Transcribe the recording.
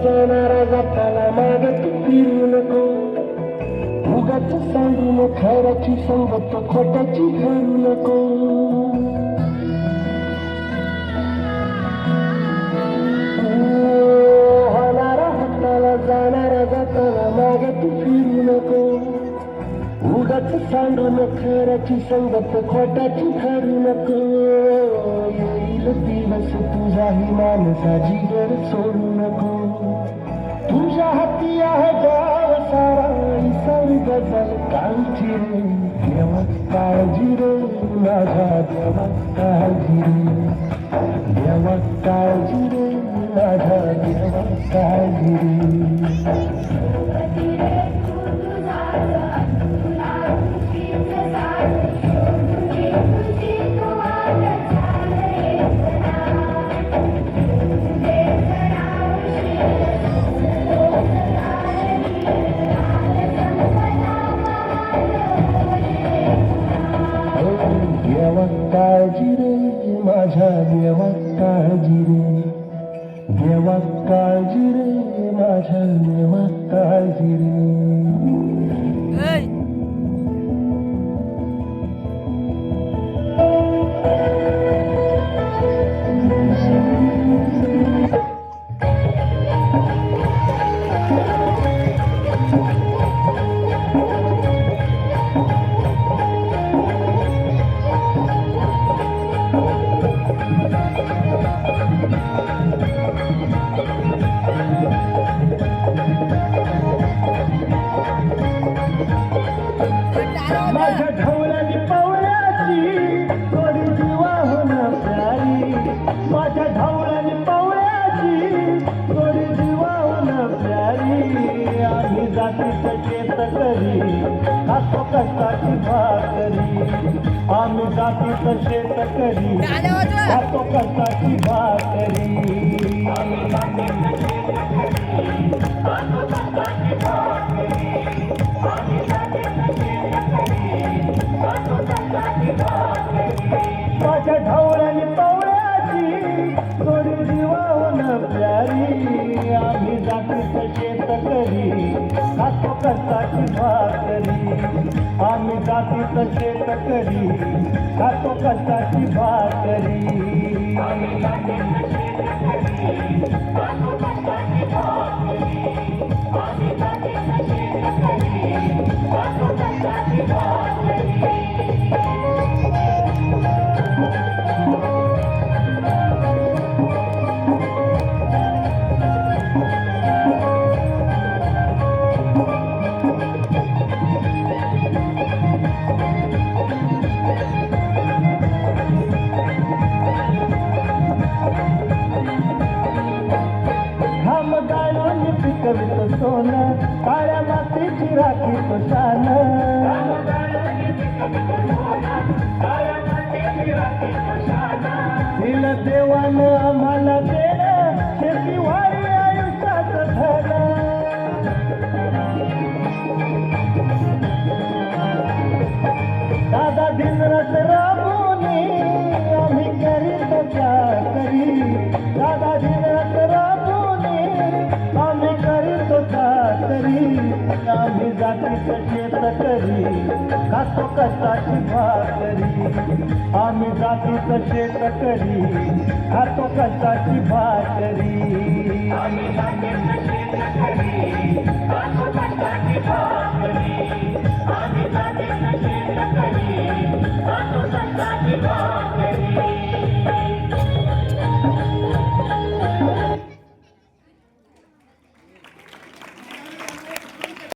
जाणारा जाताना माग तू फिरू नको, उगाच सांगू न खऱ्याची संगत खोट्याची घालू नको. होणारा हाताला जाणारा जाताना माग तू फिरू नको, उगाच सांगू न खऱ्याची संगत खोट्याची घालू नको. येईल दिवस तुझाही माणसा जीवर सोडू नको, तुझ्या हाती आहे गाव सारा सारी गजल काळजी रे. देवा काळजी रे माझ्या देवा काळजी रे, देवा काळजी रे माझ्या देवा काळजी रे. देवा काळजी रे माझ्या देवा काळजी रे, देवा काळजी रे माझ्या देवा काळजी रे. माझ्या ढवळ्यानी पवळ्याची थोडी जीवा होणं प्यारी, माझ्या ढवळ्यानी पवळ्याची थोडी जीवा होणं प्यारी. आम्ही जातीचं शेतकरी खातो कष्टाची भाकरी, आम्ही जातीचं शेतकरी खातो कष्टाची भाकरी. माझ्या ढवळ्यानी पवळ्याची थोडी जीवा होणं प्यारी, आम्ही जातीचं शेतकरी खातो कष्टाची भाकरी, आम्ही जातीचं शेतकरी खातो कष्टाची भाकरी. पिकवित सोनं काळ्या मातीची राखी तो शान, दिलं देवानं आम्हाला देणं शेतीवाडी आयुष्यात धन. दादा दिनरात राबूनी आम्ही करीत चाकरी, दादा दिनरात राबूनी आम्ही करीत चाकरी. आम्ही जातीचं शेतकरी खातो कष्टाची भाकरी, आम्ही जातीचं शेतकरी खातो कष्टाची भाकरी.